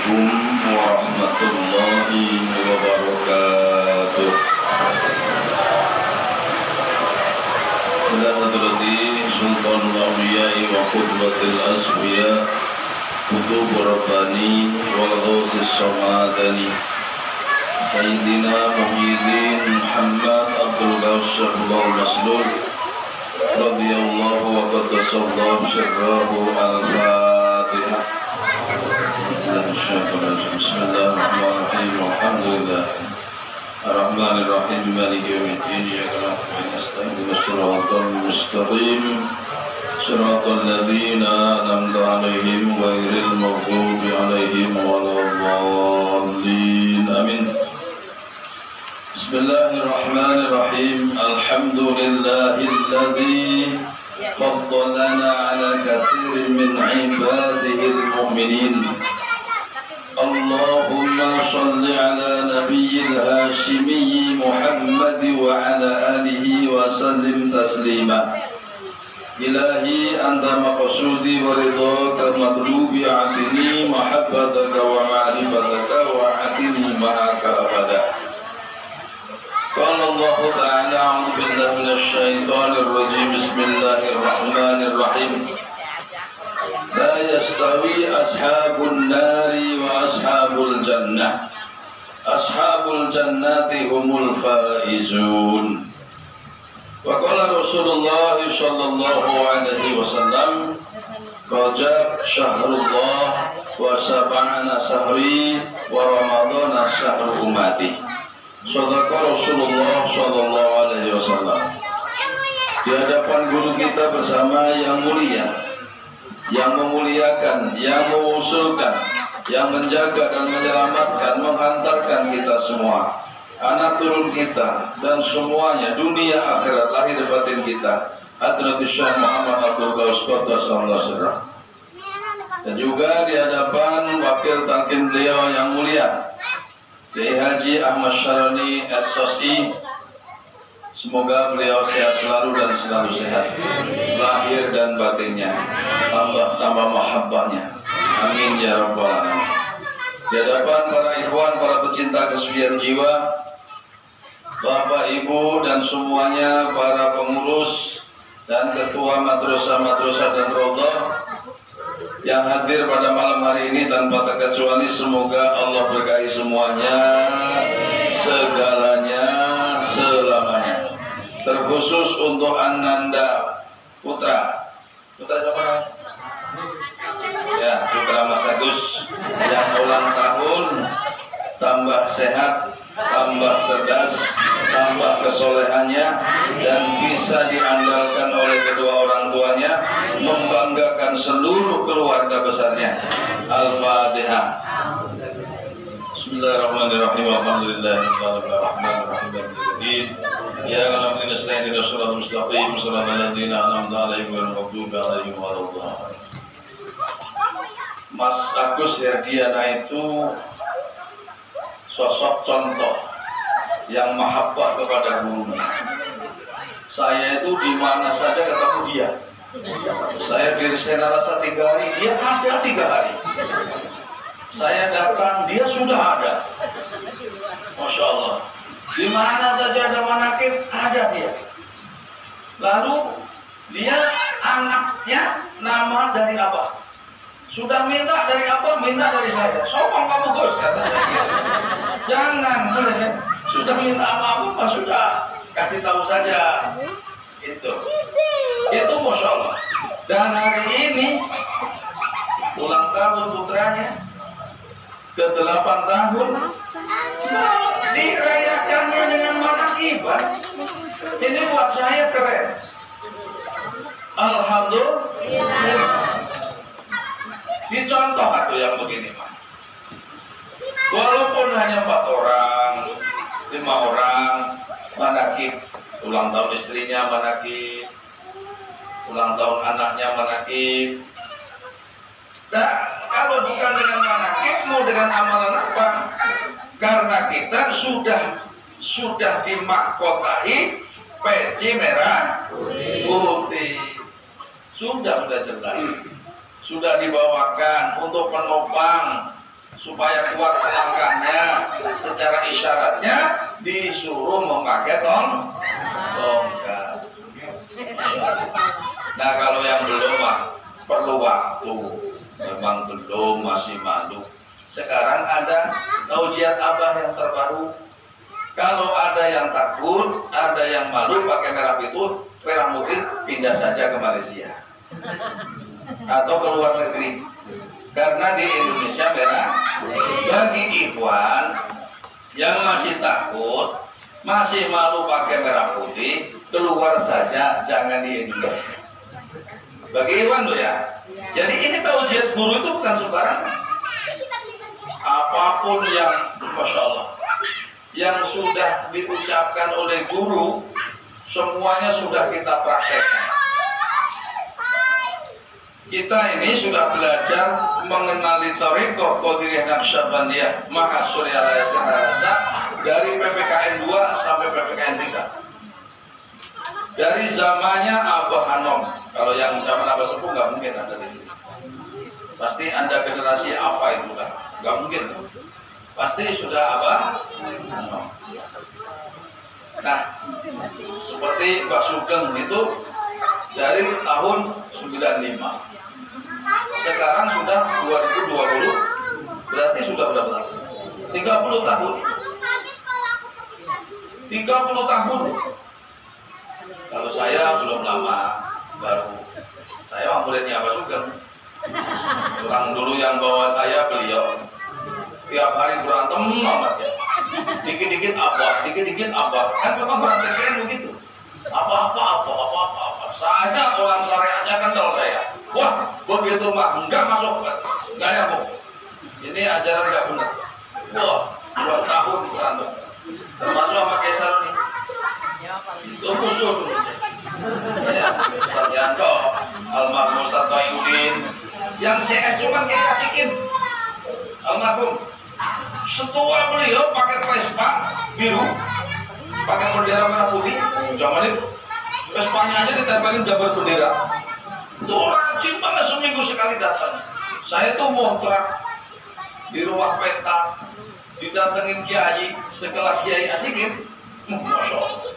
Assalamualaikum warahmatullahi wabarakatuh. Ila hadrati Sultanul Awliya'i wa Qudwatil Asfiya Kutub Rabbani wal Ghawthis Samadani Sayyidina Muhyiddin Muhammad Abdul Ghawthir Maslul radhiyallahu wa qaddasallahu sirrahu al-Fatihah. Bismillahirrahmanirrahim. Alhamdulillah Ar-Rahmanir-Rahim Maliki yaumiddin. Iyyaka na'budu wa nasta'in ihdinas siratal mustaqim siratal ladzina an'amta 'alaihim ghairil maghdubi 'alaihim waladdallin. Amin. Bismillahirrahmanirrahim. Alhamdulillahilladzi faddalana 'ala katsirin min 'ibadihil mu'minin. Allahumma shalli 'ala nabiyyil hashimi Muhammad wa 'ala alihi wa sallim taslima. Ilahi anta maqsudi wa ridhaka matlubi 'atini mahabbataka wa ma'rifataka wa 'atini ma'aka abada. Qala Allah ta'ala a'udzu billahi minasy syaithanir rajim. Bismillahirrahmanirrahim. La yastawi ashabun nari wa ashabul jannah. Ashabul jannati humul faizun. Wa qala Rasulullah sallallahu alaihi wasallam, Rajab syahrullah wa sab'ana sahri wa ramadhana syahru ummati. Shadaqa Rasulullah sallallahu alaihi wasallam. Di hadapan guru kita bersama yang mulia, yang memuliakan, yang mengusulkan, yang menjaga dan menyelamatkan, menghantarkan kita semua, anak turun kita dan semuanya, dunia akhirat, lahir batin kita, Hadratus Syekh Muhammad Abdul Ghaus Qaddasallahu. Dan juga di hadapan wakil talqin beliau yang mulia, Kiai Haji Ahmad Syarani SSI. Semoga beliau sehat selalu dan selalu sehat, lahir dan batinnya, tambah mahabbahnya. Amin ya rabbal alamin. Di hadapan para ikhwan, para pecinta kesucian jiwa, Bapak Ibu dan semuanya, para pengurus dan ketua madrasah dan rodah yang hadir pada malam hari ini tanpa terkecuali, semoga Allah berkahi semuanya, segalanya, selamanya. Terkhusus untuk Ananda Putra siapa? Ya, Putra Mas Agus yang ulang tahun, tambah sehat, tambah cerdas, tambah kesolehannya, dan bisa diandalkan oleh kedua orang tuanya, membanggakan seluruh keluarga besarnya. Al-Fatihah. Bismillahirrahmanirrahim. Alhamdulillahirrahmanirrahim. Ya Rabbi nasta'in ila shiratal mustaqim shiratal ladzina an'amta 'alaihim ghairil maghdubi 'alaihim waladdallin. Mas Agus Herdiana itu sosok contoh yang mahabbah kepada gurunya. Saya itu di mana saja ketemu dia. Saya di Sena Rasa 3 hari, dia ada 3 hari. Saya datang, dia sudah ada. Masya Allah. Di mana saja ada manakib, ada dia. Lalu dia anaknya nama dari apa? Sudah minta dari apa? Minta dari saya. Sokong kamu Gus, kata saya. Jangan, sudah minta apa-apa, sudah kasih tahu saja. Itu Masya Allah. Dan hari ini ulang tahun putranya ke-8 tahun, dirayakannya dengan manakibah. Ini buat saya keren. Alhamdulillah. Dicontoh atau yang begini, Pak. Walaupun hanya 4 orang, 5 orang, manakib. Ulang tahun istrinya manakib, ulang tahun anaknya manakib. Nah, kalau bukan dengan manakib, mau dengan amalan apa? Karena kita sudah dimahkotai peci merah putih. Sudah jelas. Sudah dibawakan untuk penopang supaya kuat langkahnya, secara isyaratnya disuruh memakai tongkat. Nah kalau yang belum perlu waktu, memang belum, masih malu. Sekarang ada taujiat abah yang terbaru. Kalau ada yang takut, ada yang malu pakai merah putih, pindah saja ke Malaysia atau ke luar negeri. Karena di Indonesia merah. Bagi ikhwan yang masih takut, masih malu pakai merah putih, keluar saja, jangan di Indonesia. Bagi ikhwan loh ya. Jadi ini tausiah guru itu bukan sembarangan. Apapun yang, masya Allah, yang sudah diucapkan oleh guru, semuanya sudah kita praktekkan. Kita ini sudah belajar mengenali Thariqah Qadiriyah Naqsyabandiyah Mahasuri Al-Rasa dari PPKN 2 sampai PPKN 3. Dari zamannya Abah Hanom. Kalau yang zaman Abah Sepuh nggak mungkin ada di sini. Pasti Anda generasi apa itu kan? Nggak mungkin. Pasti sudah Abah Hanom. Nah, seperti Mbak Sugeng itu dari tahun 95. Sekarang sudah 2020, berarti sudah berapa tahun? 30 tahun. 30 tahun. Kalau saya belum lama, baru. Saya muridnya Abah Sugeng. Orang dulu yang bawa saya beliau. Tiap hari berantem amat ya. Dikit-dikit apa, dikit-dikit apa. Kan memang berantemnya begitu. Apa. Saya orang syariatnya kental saya. Wah, begitu mah enggak masuk, enggak nyambung. Ini ajaran enggak benar. Wah, 2 tahun berantem. Termasuk sama Kaisar nih. Itu musuh. Ustaz Yanto, almarhum Ustaz Tayudin, yang CS cuma kayak Asikin, almarhum. Setua beliau pakai Vespa biru, pakai bendera merah putih. Zaman itu Vespanya aja ditempelin gambar bendera. Itu rajin banget, seminggu sekali datang. Saya tuh ngontrak di rumah peta, didatengin kiai sekelas Kiai Asikin. Masya Allah.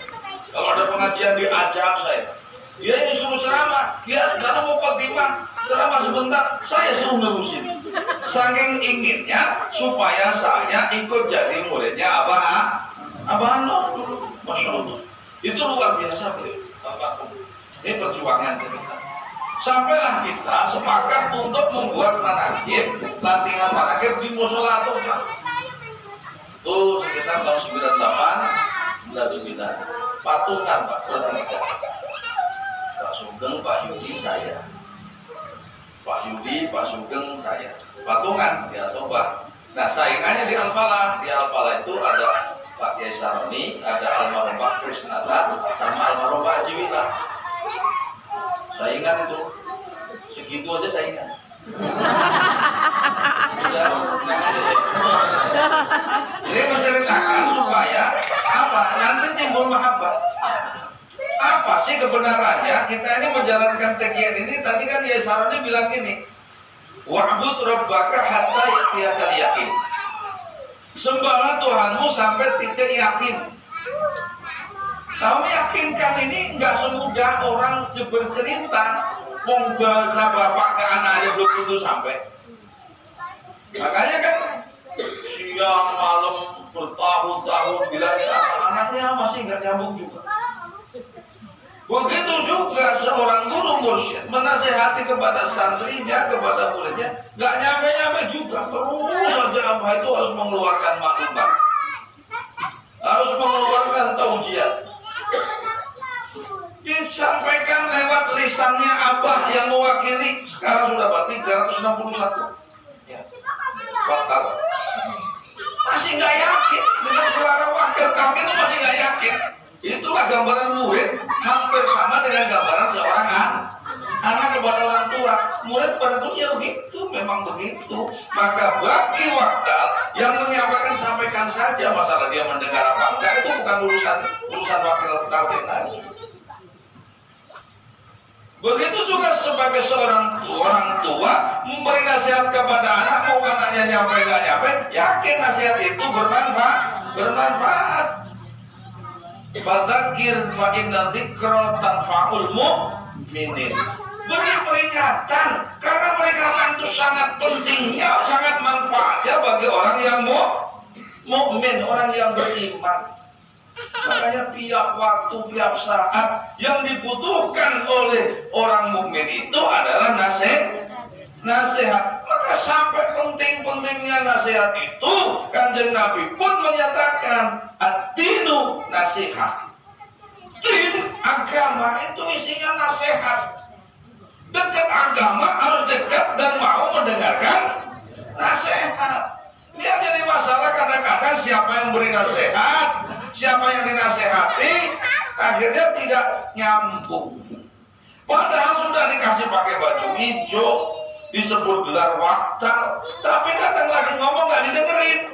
Kalau ada pengajian diajak saya. Dia yang suruh ceramah, dia karena mau khotimah, ceramah sebentar, saya suruh nerusin. Saking inginnya supaya saya ikut jadi muridnya Abah Nur. Masya Allah. Itu luar biasa beliau. Ini perjuangan cerita. Sampailah kita sepakat untuk membuat manakib, latihan manakib di musola atau itu sekitar tahun 98, 99. Patungan Pak bertiga. Pak Sugeng, Pak Yudi, saya. Pak Yudi, Pak Sugeng, saya. Patungan di Atoba. Nah saingannya di Al-Falah. Di Al-Falah itu ada Pak Kiai Saroni, ada almarhum Pak Krisnata, sama almarhum Pak Haji Wita. Saingan itu, segitu aja saingan. Ini menceritakan supaya apa? Nanti timbul mahabbah. Apa sih kebenarannya? Kita ini menjalankan tegian ini. Tadi kan Kiai Saroni bilang gini, wa'bud rabbaka hatta yatiyakal yakin. Sembahlah Tuhanmu sampai titik yakin. Kamu yakinkan ini nggak semudah orang bercerita. Wong bahasa bapak ke anak aja belum tentu sampai. Makanya kan siang malam bertahun-tahun bilangin anak-anaknya masih nggak nyambung juga. Begitu juga seorang guru mursyid menasihati kepada santrinya, kepada muridnya, nggak nyampe-nyampe juga. Terus saja apa itu harus mengeluarkan maklumat, harus mengeluarkan taujiah. Disampaikan lewat lisannya Abah yang mewakili. Sekarang sudah berarti 361 ya. Bakal masih nggak yakin dengan suara wakil kami itu masih nggak yakin. Itulah gambaran murid hampir sama dengan gambaran seorang anak kepada orang tua. Murid kepada guru ya begitu, memang begitu. Maka bagi wakil yang menyampaikan sampaikan saja, masalah dia mendengar apa enggak itu bukan urusan wakil talqin tadi. Begitu juga sebagai seorang orang tua memberi nasihat kepada anak, mau anaknya nyampe nggak nyampe, yakin nasihat itu bermanfaat. Fadzakir fa inna dzikra tanfa'ul mu'minin. Beri peringatan, karena peringatan itu sangat pentingnya, sangat manfaatnya bagi orang yang mukmin, orang yang beriman. Makanya tiap waktu, tiap saat yang dibutuhkan oleh orang mukmin itu adalah nasihat. Maka sampai penting-pentingnya nasihat itu, Kanjeng Nabi pun menyatakan ad-dinu nasihat. Din agama itu isinya nasihat. Dekat agama harus dekat dan mau mendengarkan nasihat. Ini yang jadi masalah kadang-kadang, siapa yang beri nasihat, siapa yang dinasehati, akhirnya tidak nyambung. Padahal sudah dikasih pakai baju hijau, disebut gelar waktal, tapi kadang lagi ngomong nggak didengerin.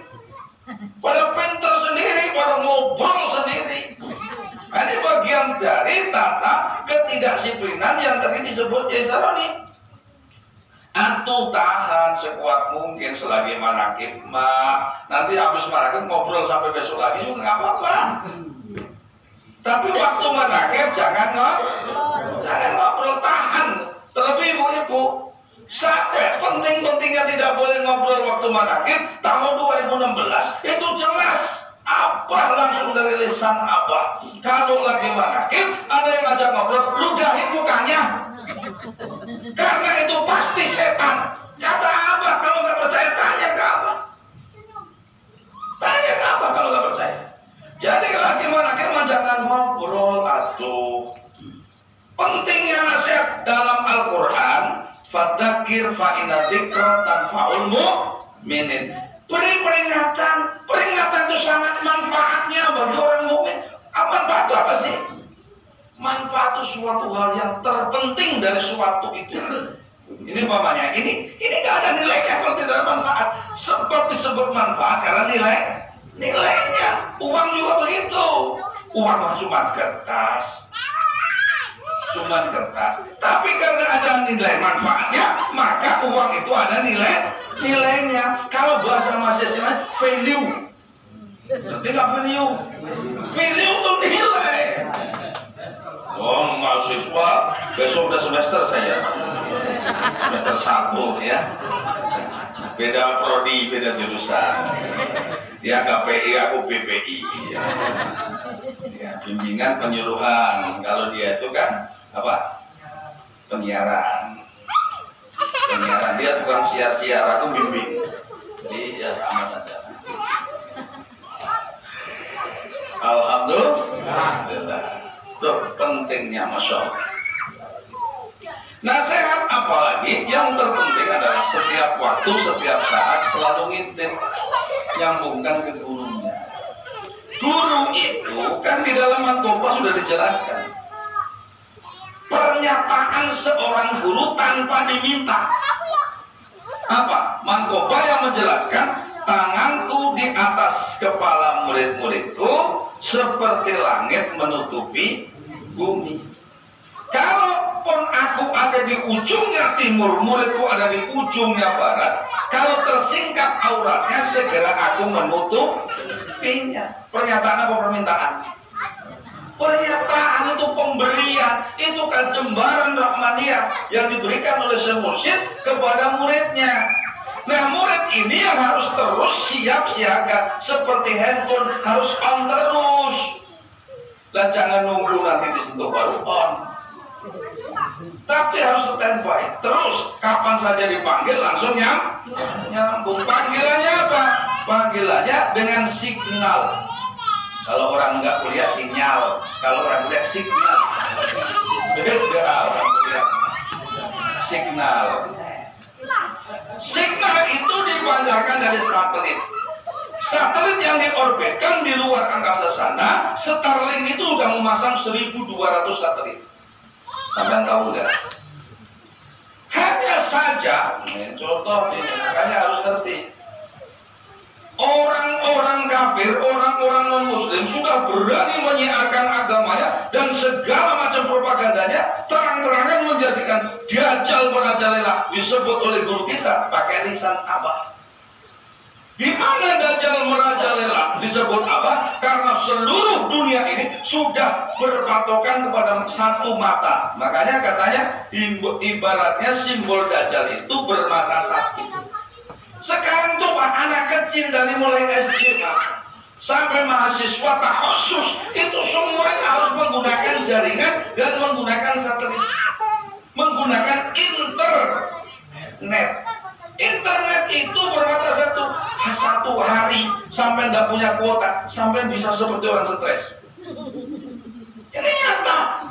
Pada pinter sendiri, pada ngobrol sendiri. Nah, ini bagian dari tata ketidaksiplinan yang tadi disebut Yesaroni. Antu tahan sekuat mungkin selagi manakib mak. Nanti habis manakib ngobrol sampai besok lagi juga nggak apa-apa. Tapi waktu manakib jangan ngobrol, tahan. Terlebih ibu-ibu, sampai penting-pentingnya tidak boleh ngobrol waktu manakib. Tahun 2016 itu jelas. Abah langsung dari lisan Abah, kalau lagi manakib ada yang ngajak ngobrol, ludahin mukanya, karena itu pasti setan. Kata Abah, kalau nggak percaya tanya ke Abah, tanya ke Abah kalau nggak percaya. Jadi lagi manakib jangan ngobrol atuh. Pentingnya nasihat dalam Al-Quran, fadzakir fa inna dzikra tanfa'ul mu'minin. Beri peringatan, peringatan itu sangat manfaatnya bagi orang mukmin. Manfaat itu apa sih? Manfaat itu suatu hal yang terpenting dari suatu itu. Ini umpamanya, ini nggak ada nilainya kalau tidak ada manfaat. Sebab disebut manfaat karena nilainya. Uang juga begitu. Uang cuma kertas. Tapi karena ada nilai manfaatnya, maka uang itu ada nilainya. Kalau bahasa mahasiswa value. Berarti nggak value. Value itu nilai. Oh, mahasiswa besok udah semester saya. Semester 1 ya. Beda prodi, beda jurusan. Dia KPI, aku BPI. Ya, bimbingan penyuluhan. Kalau dia itu kan apa? Penyiaran. Dia bukan siar-siar, aku bimbing. Jadi ya sama saja. Alhamdulillah. Itu pentingnya, Masya Allah. Nasihat apalagi yang terpenting adalah setiap waktu, setiap saat selalu ngintip, nyambungkan ke gurunya. Guru itu kan di dalam Mankoba sudah dijelaskan. Pernyataan seorang guru tanpa diminta. Apa? Mankoba yang menjelaskan, tanganku di atas kepala murid-muridku seperti langit menutupi bumi. Kalaupun aku ada di ujungnya timur, muridku ada di ujungnya barat, kalau tersingkap auratnya segera aku menutupinya. Pernyataan apa permintaan? Pernyataan itu pemberian, itu kan jembaran rahmaniyah yang diberikan oleh Syekh Mursyid kepada muridnya. Nah, murid ini yang harus terus siap siaga, seperti handphone harus on terus. Dan jangan nunggu nanti disentuh baru on. Tapi harus standby terus, kapan saja dipanggil langsung nyambung. Panggilannya apa? Panggilannya dengan signal. Kalau orang nggak kuliah sinyal, kalau orang kuliah signal. Beda orang kuliah. Signal. Signal itu dipancarkan dari satelit. Satelit yang diorbitkan di luar angkasa sana, Starlink itu udah memasang 1.200 satelit. Sampai tahu nggak? Hanya saja, contoh ini, makanya harus ngerti. Orang-orang kafir, orang-orang non-muslim sudah berani menyiarkan agamanya dan segala macam propagandanya, terang-terangan menjadikan Dajjal merajalela disebut oleh guru kita pakai lisan Abah. Di mana Dajjal merajalela disebut Abah? Karena seluruh dunia ini sudah berpatokan kepada satu mata. Makanya katanya ibaratnya simbol Dajjal itu bermata satu. Sekarang tuh Pak, anak kecil dari mulai SD Pak sampai mahasiswa khusus itu semuanya harus menggunakan jaringan dan menggunakan satelit, menggunakan internet. Internet itu bermata satu hari sampai nggak punya kuota, sampai bisa seperti orang stres. Ini nyata.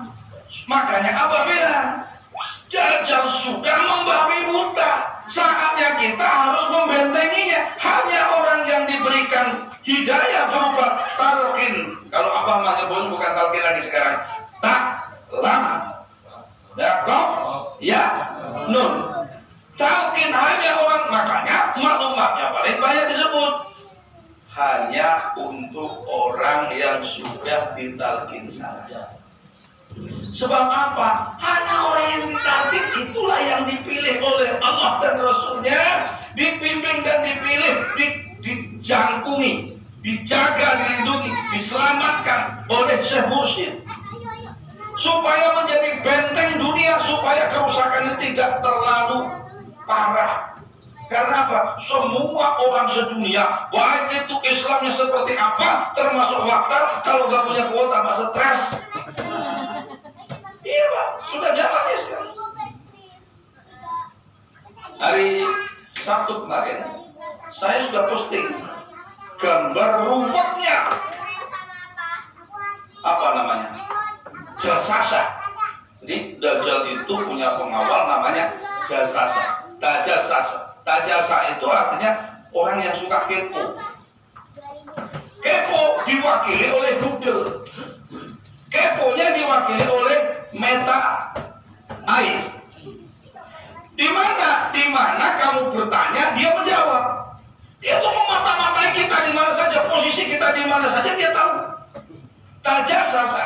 Makanya Abah bilang, Dajjal sudah membabi buta. Saatnya kita harus membentenginya. Hanya orang yang diberikan hidayah berupa talqin. Kalau Abah menyebut bukan talqin lagi sekarang. Tak-lam. Dakof. Ya. Nun. Talqin hanya orang. Makanya maklumatnya paling banyak disebut. Hanya untuk orang yang sudah ditalqin saja. Sebab apa? Hanya orang yang ditalqin itulah yang dipilih oleh Allah dan Rasulnya, dipimpin dan dipilih, dijangkumi, dijaga, dilindungi, diselamatkan oleh Syekh Mursyid, supaya menjadi benteng dunia, supaya kerusakan ini tidak terlalu parah. Karena apa? Semua orang sedunia, baik itu Islamnya seperti apa, termasuk waktar, kalau nggak punya kuota masa stres. Iya Pak, sudah zamannya sekarang. Hari Sabtu kemarin, saya sudah posting gambar rumahnya. Apa namanya? Jasasa. Jadi Dajjal itu punya pengawal namanya Jasasa. Tajasasa. Tajasa itu artinya orang yang suka kepo. Kepo diwakili oleh Google. Keponya diwakili oleh Meta AI. Di mana kamu bertanya, dia menjawab. Dia tuh memata-matai kita di mana saja, posisi kita di mana saja dia tahu. Tajasasa.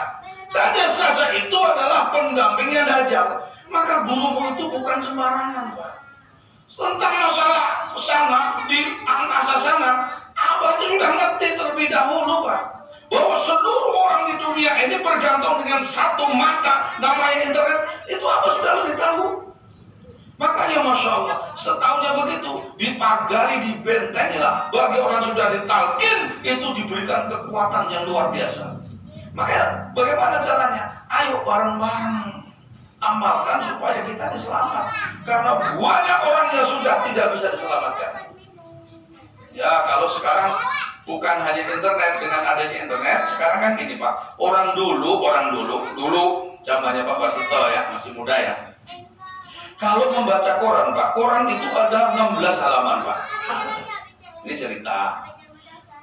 Tajasasa itu adalah pendampingnya Dajjal. Maka guru itu bukan sembarangan, Pak. Tentang masalah sana di angkasa sana, Abah itu sudah ngerti terlebih dahulu, Pak, bahwa seluruh orang di dunia ini bergantung dengan satu mata namanya internet. Itu Abah sudah lebih tahu. Makanya Masya Allah, setahunnya begitu dipagari, dibentengi lah. Bagi orang sudah ditalqin, itu diberikan kekuatan yang luar biasa. Makanya bagaimana caranya? Ayo bareng-bareng amalkan supaya kita diselamat. Karena banyak orang yang sudah tidak bisa diselamatkan. Ya kalau sekarang bukan hanya internet, dengan adanya internet sekarang kan gini Pak, orang dulu zamannya Pak Basito ya, masih muda ya, kalau membaca koran Pak, koran itu ada 16 halaman Pak. Ini cerita.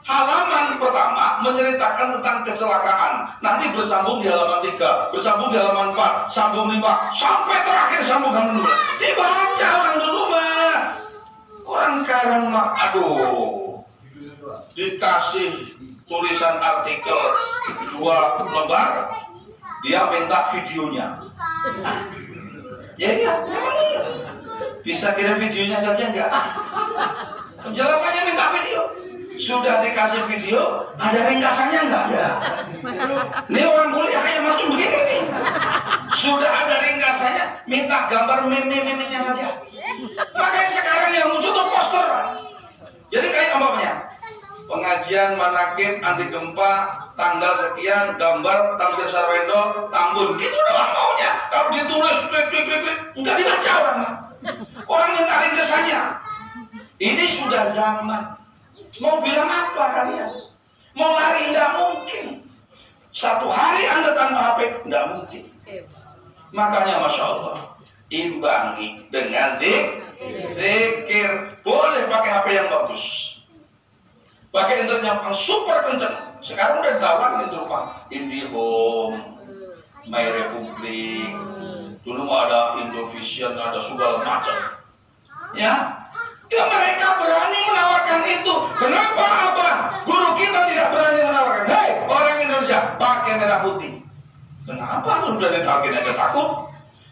Halaman pertama menceritakan tentang kecelakaan, nanti bersambung di halaman 3, bersambung di halaman 4, sambung 5, sampai terakhir sambung halaman 12. Dibaca orang dulu mah. Orang sekarang mah aduh, dikasih tulisan artikel 2 lembar, dia minta videonya. Ya, bisa kirim videonya saja enggak? Penjelasannya minta video. Sudah dikasih video, ada ringkasannya enggak? Ya. Ini orang kuliah kayak macam begini nih. Sudah ada ringkasannya, minta gambar meme-memenya saja. Makanya sekarang yang muncul tuh poster, Pak. Jadi kayak umpamanya pengajian manakib anti gempa tanggal sekian, gambar Tamsir Sarwendo Tambun, gitu doang maunya. Kalau ditulis enggak dibaca orang. Orang minta ringkasannya. Ini sudah zaman. Mau bilang apa kalian? Mau lari tidak mungkin. Satu hari Anda tanpa HP tidak mungkin. Makanya Masya Allah, imbangi dengan zikir. Boleh pakai HP yang bagus, pakai internet yang super kencang. Sekarang udah ditawarin itu Pak, IndiHome, My Republic, dulu ada Indovision, ada segala macam. Ya mereka berani menawarkan itu. Kenapa Abah, guru kita pakai merah putih. Kenapa lu udah ditalkin aja takut?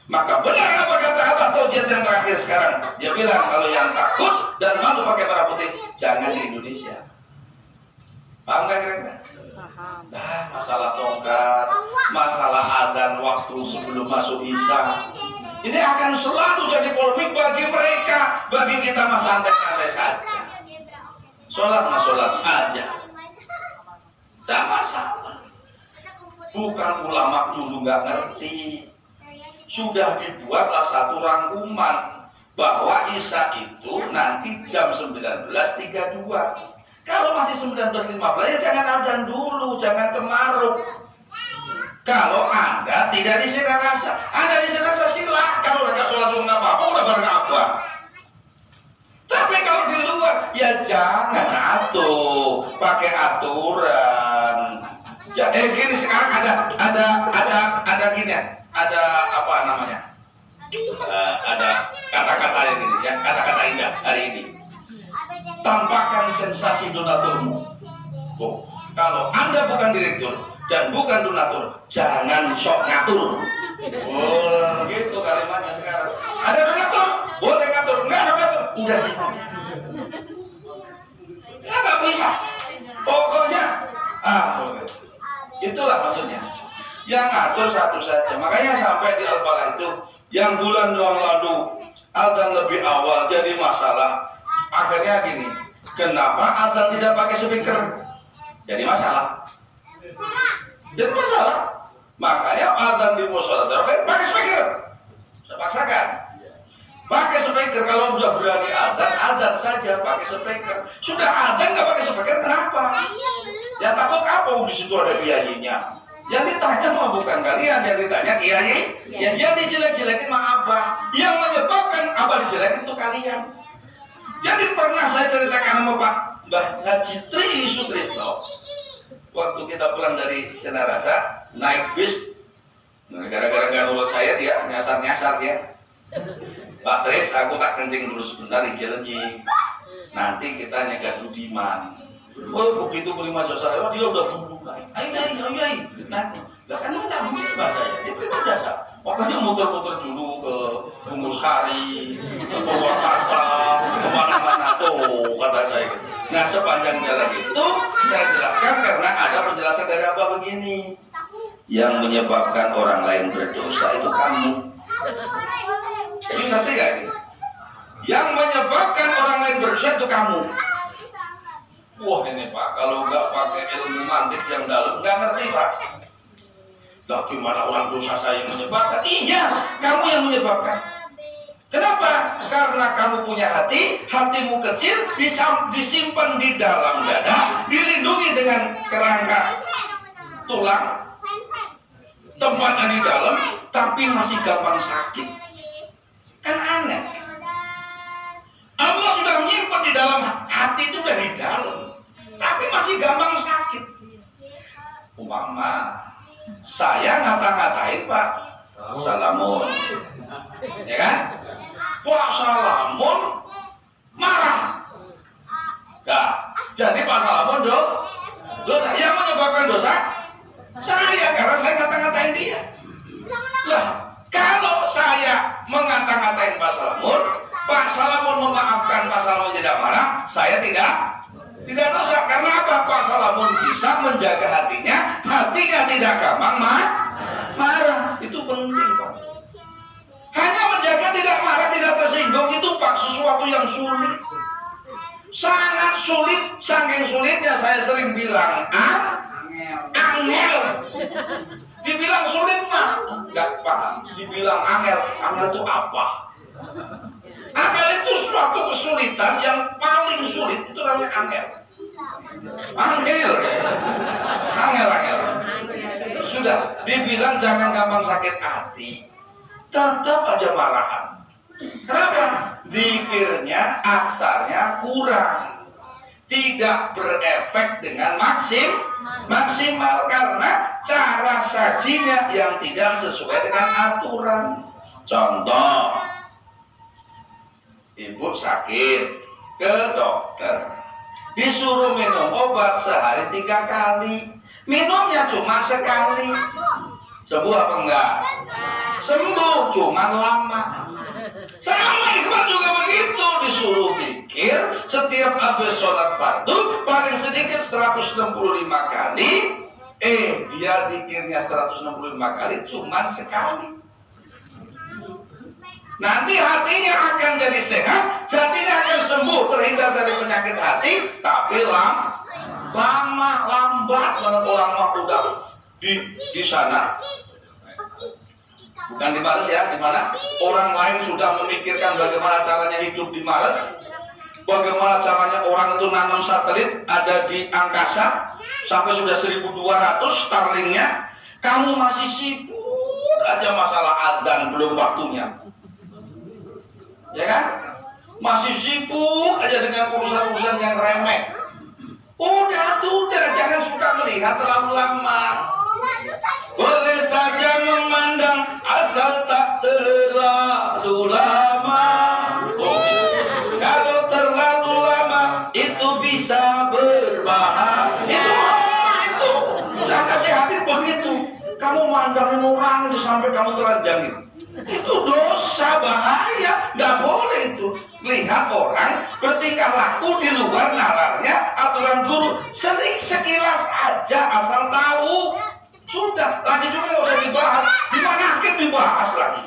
Maka benar apa kata Abah Tauhid yang terakhir sekarang? Dia bilang kalau yang takut dan malu pakai merah putih jangan di Indonesia. Paham nggak kira-kira? Nah, masalah tongkat, masalah adzan waktu sebelum masuk Isya, ini akan selalu jadi polemik bagi mereka. Bagi kita mah santai-santai saja. Sholat mah sholat saja, tidak masalah. Bukan ulama dulu nggak ngerti. Sudah dibuatlah satu rangkuman bahwa Isya itu nanti jam 19.32. Kalau masih 19.15 ya jangan adzan dulu, jangan kemaruk. Kalau Anda tidak di Sinarasa, Anda di Sinarasa silahkan. Kalau mereka sholat dulu nggak apa-apa, udah bareng apa. Tapi kalau di luar ya jangan atuh, pakai aturan. Jadi gini sekarang ada gini ya. Ada apa namanya? Ada kata-kata ini, ya, kata-kata indah hari ini. Tampakkan sensasi donaturmu. Oh, kalau Anda bukan direktur dan bukan donatur, jangan sok ngatur. Oh, gitu kalimatnya sekarang. Ada donatur, boleh ngatur, enggak ada donatur, udah gitu. Ya nggak bisa. Pokoknya, itulah maksudnya. Yang ngatur satu saja. Makanya sampai di Al-Falah itu yang bulan lalu adzan lebih awal jadi masalah. Akhirnya gini, kenapa adzan tidak pakai speaker? Jadi masalah. Jadi masalah. Makanya adzan di mushola pakai speaker. Saya paksakan. Pakai speaker kalau sudah berani adzan saja pakai speaker. Sudah adzan nggak pakai speaker kenapa? Ya takut apa? Di situ ada biayanya. Yang ditanya mah bukan kalian, yang ditanya kiai, yang dijelek-jelekin mah Abah. Yang menyebabkan Abah dijelekin itu kalian. Jadi pernah saya ceritakan sama Pak Mbah Haji Tri Sutrisno, waktu kita pulang dari Sinarasa naik bis, gara-gara nggak nurut saya dia nyasar-nyasar dia. Pak Tris, aku tak kencing dulu sebentar di Cilenyi. Nanti kita nyegat Budiman. Oh begitu kelima jasa, dia udah buru. Ayo, nah, kan ini tak mungkin bahasa ya, dia prima jasa. Makanya muter-muter dulu ke Bungur Sari, ke Purwakarta, kemana-mana tuh kata saya. Nah sepanjang jalan itu saya jelaskan karena ada penjelasan dari Abah begini. Yang menyebabkan orang lain berdosa itu kamu. Ini ngerti gak ini? Yang menyebabkan orang lain berdosa itu kamu. Wah ini Pak, kalau nggak pakai ilmu mantik yang dalam, nggak ngerti Pak. Lah gimana orang dosa saya yang menyebabkan? Iya, kamu yang menyebabkan. Kenapa? Karena kamu punya hati, hatimu kecil, disimpan di dalam dada, dilindungi dengan kerangka tulang, tempatnya di dalam, tapi masih gampang sakit. Kan aneh. Allah sudah menyimpan di dalam hati itu dari dalam, tapi masih gampang sakit. Umpama saya ngata-ngatain Pak Salamun, ya kan? Pak Salamun marah. Nah, jadi Pak Salamun dosa. Yang menyebabkan dosa saya karena saya ngata-ngatain dia. Lah, kalau saya mengata-ngatain Pak Salamun, Pak Salamun memaafkan, Pak Salamun tidak marah, saya tidak dosa. Karena apa? Pak Salamun bisa menjaga hatinya tidak gampang marah. Itu penting Pak. Hanya menjaga tidak marah, tidak tersinggung itu Pak sesuatu yang sulit. Sangat sulit, saking sulitnya saya sering bilang angel. Dibilang sulit mah nggak paham. Dibilang angel itu apa? Angel itu suatu kesulitan yang paling sulit, itu namanya angel. Angel. Sudah dibilang jangan gampang sakit hati, tetap aja marahan. Kenapa? Dikirnya aksarnya kurang, tidak berefek dengan maksimal karena cara sajinya yang tidak sesuai dengan aturan. Contoh, ibu sakit ke dokter, disuruh minum obat sehari 3 kali. Minumnya cuma sekali. Sembuh apa enggak? Sembuh, cuma lama. Sama ikhwan juga begitu, disuruh zikir setiap habis sholat fardu paling sedikit 165 kali. Dia zikirnya 165 kali cuma sekali. Nanti hatinya akan jadi sehat, hatinya akan sembuh, terhindar dari penyakit hati, tapi lama lambat menurut orang mah udah di sana. Bukan di Mars ya, di mana orang lain sudah memikirkan bagaimana caranya hidup di Mars, bagaimana caranya orang itu nanam satelit ada di angkasa sampai sudah 1200 Starlinknya. Kamu masih sibuk aja masalah adzan, belum waktunya, ya kan? Masih sibuk aja dengan urusan-urusan yang remeh. Udah, jangan suka melihat terlalu lama. Boleh saja memandang asal tak terlalu lama. Kalau terlalu lama itu bisa berbahaya. Itu udah kasih hati begitu. Kamu mandangin orang itu sampai kamu telanjangin, itu dosa, bahaya, nggak boleh itu. Lihat orang bertingkah laku di luar nalarnya aturan guru, sekilas aja asal tahu. Sudah, lagi juga nggak usah dibahas. Dimana dibahas lagi?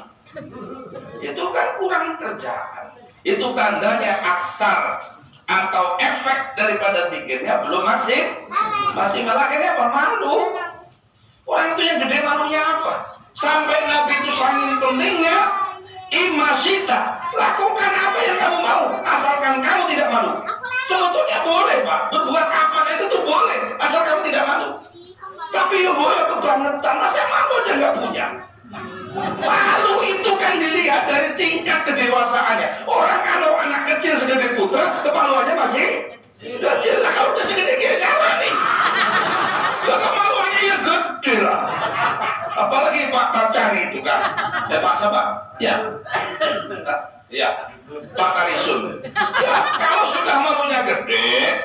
Itu kan kurang kerjaan. Itu tandanya aksar atau efek daripada zikirnya belum maksimal. Akhirnya apa? Malu. Orang itu yang gede malunya apa? Sampai Nabi itu saking pentingnya, imasita, lakukan apa yang kamu mau, asalkan kamu tidak malu. Sebetulnya boleh Pak, berbuat apa itu tuh boleh, asal kamu tidak malu. Tapi ya boleh kebangetan, masa malu aja nggak punya. Malu itu kan dilihat dari tingkat kedewasaannya. Orang kalau anak kecil segede putra, kemaluannya masih kecil. Lah kalau udah segede kayak salah nih, lah kemaluannya ya gede lah. Apalagi Pak Tarcani itu kan, Pak siapa? Ya, Pak Karisun. Ya, kalau sudah malunya gede,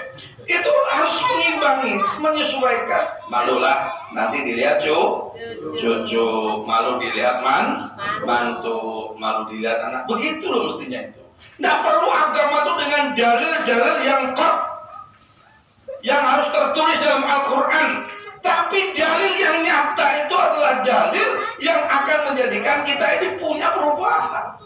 itu harus mengimbangi, menyesuaikan. Malulah nanti dilihat cucu, malu dilihat mantu, malu dilihat anak. Begitu loh mestinya itu. Nggak perlu agama itu dengan dalil-dalil yang harus tertulis dalam Al-Quran. Tapi dalil yang nyata itu adalah dalil yang akan menjadikan kita ini punya perubahan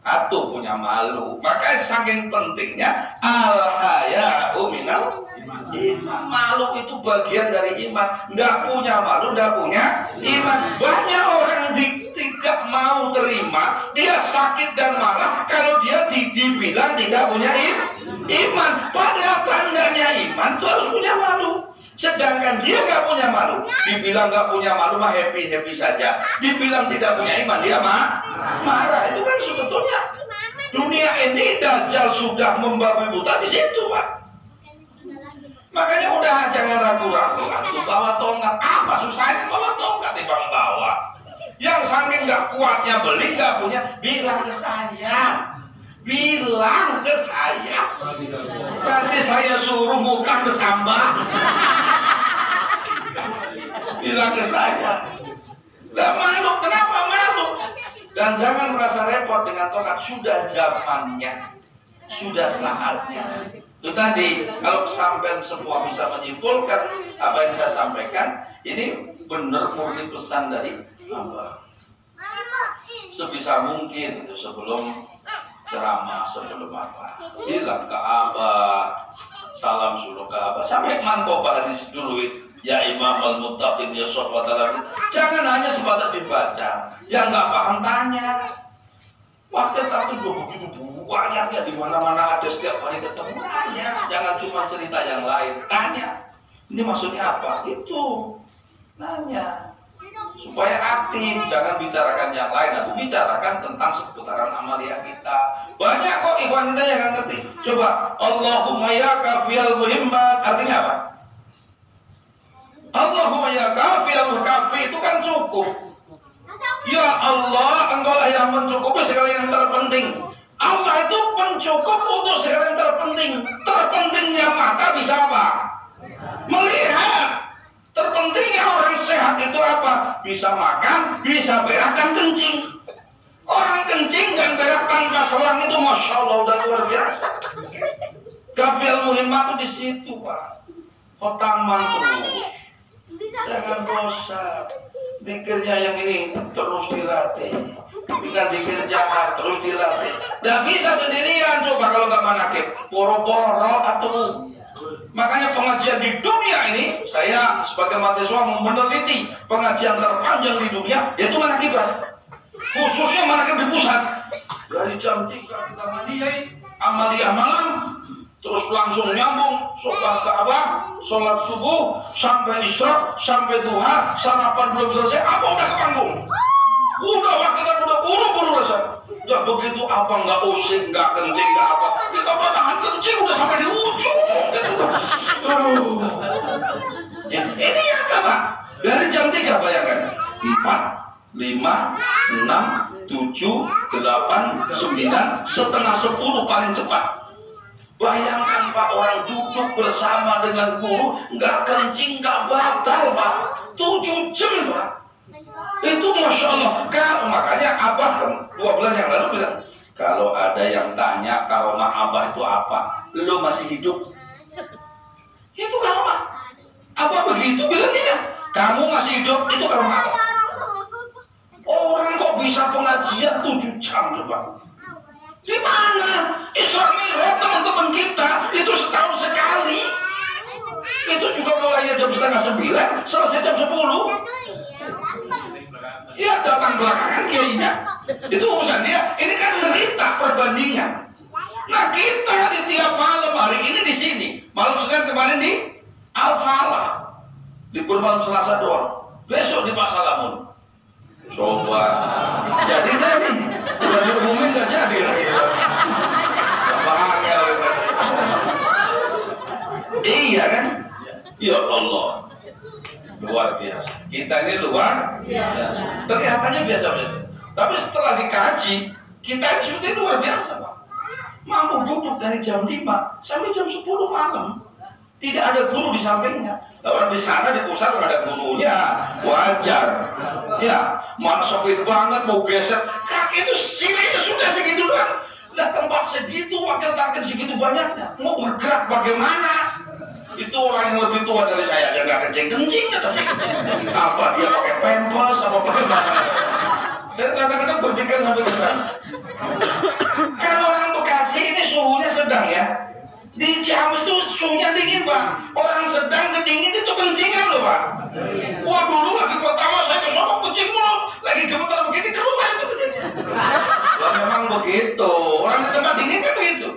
atau punya malu. Maka saking pentingnya al-haya'u minal iman. Malu itu bagian dari iman. Nggak punya malu, nggak punya iman. Banyak orang tidak mau terima, dia sakit dan marah kalau dia dibilang tidak punya iman. Padahal tandanya iman itu harus punya malu. Sedangkan dia nggak punya malu, dibilang nggak punya malu mah happy saja. Dibilang tidak punya iman, dia marah. Itu kan sebetulnya dunia ini Dajjal sudah membabi buta di situ, Pak. Makanya udah jangan ragu-ragu, bawa tongkat. Apa susahnya bawa tongkat timbang bawa? Yang saking nggak kuatnya beli, nggak punya, bilang ke saya. Bilang ke saya, nanti saya suruh ngutang ke Samba. Bilang ke saya. Nggak malu, kenapa malu? Dan jangan merasa repot dengan tongkat. Sudah zamannya, sudah saatnya. Itu tadi, kalau sampai semua bisa menyimpulkan apa yang saya sampaikan, ini benar murni pesan dari Allah. Sebisa mungkin itu sebelum ceramah, sebelum apa, bilang ke Abah, salam suruh ke Abah, sampai mangkopah hadis dulu, ya Imam al-Muttaqin ya Sofatal. Jangan hanya sebatas dibaca, yang nggak paham tanya. Waktu itu begitu banyaknya, di mana-mana ada, setiap hari ketemu, tanya. Jangan cuma cerita yang lain, tanya. Ini maksudnya apa? Itu nanya. Supaya aktif, jangan bicarakan yang lain. Aku bicarakan tentang seputaran amalia kita. Banyak kok ikhwan kita yang nggak ngerti. Coba, Allahumma ya kafiyal muhimmat, artinya apa? Allahumma ya kafiyal muhkafi, itu kan cukup. Ya Allah, engkaulah yang mencukupi segala yang terpenting. Allah itu pencukup untuk segala yang terpenting. Terpentingnya mata bisa apa? Melihat. sehat itu apa? Bisa makan, bisa berak dan kencing. Orang kencing dan berak tanpa selang itu Masya Allah udah luar biasa. Gafil muhimmat itu di situ Pak. Khotaman terus. Jangan bosan. Zikirnya yang ini terus dilatih. Bukan zikir jahat terus dilatih. Tidak bisa sendirian coba kalau nggak manakib. Boro-boro atau. Makanya pengajian di dunia ini, saya sebagai mahasiswa meneliti pengajian terpanjang di dunia yaitu manakibah. Khususnya manakib di pusat. Dari jam 3 kita amaliyah malam, terus langsung nyambung sholat Ka'bah, sholat subuh, sampai isya, sampai duha, sarapan belum selesai, apa udah ke panggung? Udah wakilnya udah buru-buru selesai. Udah begitu apa nggak usik, nggak kencing, nggak apa. Kita pernah kencing udah sampai di ujung. Gitu. Ya, ini yang apa? Dari jam 3 bayangkan. 4, 5, 6, 7, 8, 9, setengah 10 paling cepat. Bayangkan Pak, orang duduk bersama dengan guru, nggak kencing, nggak batal Pak. 7 jam Pak. Itu Masya Allah. Makanya Abah 2 bulan yang lalu bilang, kalau ada yang tanya karomah Abah itu apa, lo masih hidup. Itu karomah. Abah begitu bilang dia, kamu masih hidup, itu karomah Abah. Orang kok bisa pengajian 7 jam coba? Di mana? Isra Mi'raj teman-teman kita itu setahun sekali. Itu juga mulainya jam setengah 9, selesai jam 10. Ya datang belakangan kiainya. Itu urusan dia. Ini kan cerita perbandingan. Nah kita di tiap malam hari ini di sini. Malam Senin kemarin di Al-Falah. Libur malam Selasa doang. Besok di Pasar Lamun. Coba. Jadi tadi sudah diumumin nggak jadi lagi. Bahaya. Iya kan? Ya Allah. Luar biasa. Kita ini luar biasa. Kelihatannya biasa-biasa. Tapi setelah dikaji, kita ini sebetulnya luar biasa, Pak. Mampu duduk dari jam 5 sampai jam 10 malam. Tidak ada guru di sampingnya. Orang di sana di pusat nggak ada gurunya, wajar. Ya, mana sopir banget mau geser. Kaki itu sininya sudah segitu doang. Nah tempat segitu, wakil target segitu banyaknya. Mau bergerak bagaimana? Itu orang yang lebih tua dari saya aja nggak kencing-kencing kata sih. Apa dia pakai pampers apa bagaimana? Saya kadang-kadang berpikir sampai ke sana. Kalau orang Bekasi ini suhunya sedang ya. Di Ciamis itu suhunya dingin Pak. Orang sedang kedingin itu kencingan loh Pak. Wah dulu lagi pertama saya ke sono kencing mulu. Lagi gemetar begini keluar itu kencingnya. Wah memang begitu. Orang di tempat dingin kan begitu.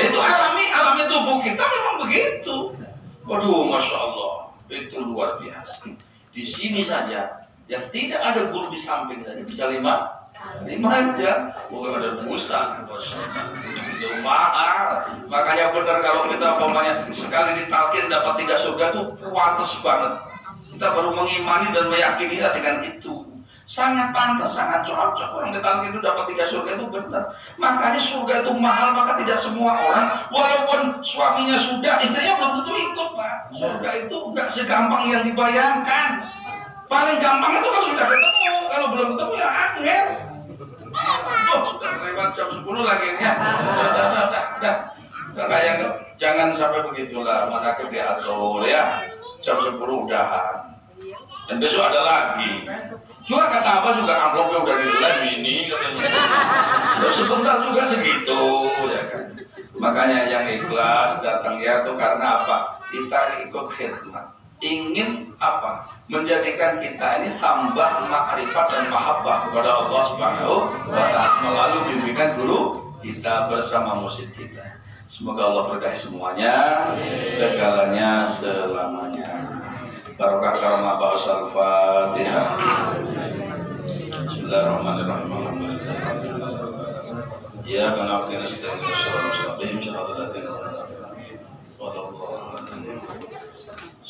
Itu alami tubuh kita memang begitu. Waduh, Masya Allah, itu luar biasa. Di sini saja, yang tidak ada guru di samping saja bisa 5 aja. Bukan ada pulsa. Itu mahal. Makanya benar kalau kita umpamanya sekali ditalkin dapat 3 surga itu pantas banget. Kita baru mengimani dan meyakini dengan itu. Sangat pantas, sangat cocok. Orang ditalkin itu dapat 3 surga itu benar. Makanya surga itu mahal, maka tidak semua orang, walaupun suaminya sudah, istrinya belum tentu ikut Pak. Surga itu nggak segampang yang dibayangkan. Paling gampang itu kalau sudah ketemu, kalau belum ketemu ya angel. Oh, sudah lewat jam 10 lagi ya. Udah. Jangan sampai begitulah, mana diatur ya. Jam 10 udahan. Dan besok ada lagi. Juga kata apa juga amplopnya udah dilem ini katanya. Sebentar juga segitu ya kan. Makanya yang ikhlas datangnya tuh karena apa? Kita ikut khidmat. Ingin apa? Menjadikan kita ini hamba makrifat dan mahabbah kepada Allah Subhanahu wa ta'ala melalui bimbingan guru kita bersama mursyid kita. Semoga Allah berkahi semuanya, segalanya, selamanya. Barokah karamah ba'asal Fatihah. Bismillahirrahmanirrahim. Ya kana qina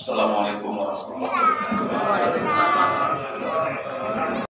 Assalamualaikum warahmatullahi wabarakatuh.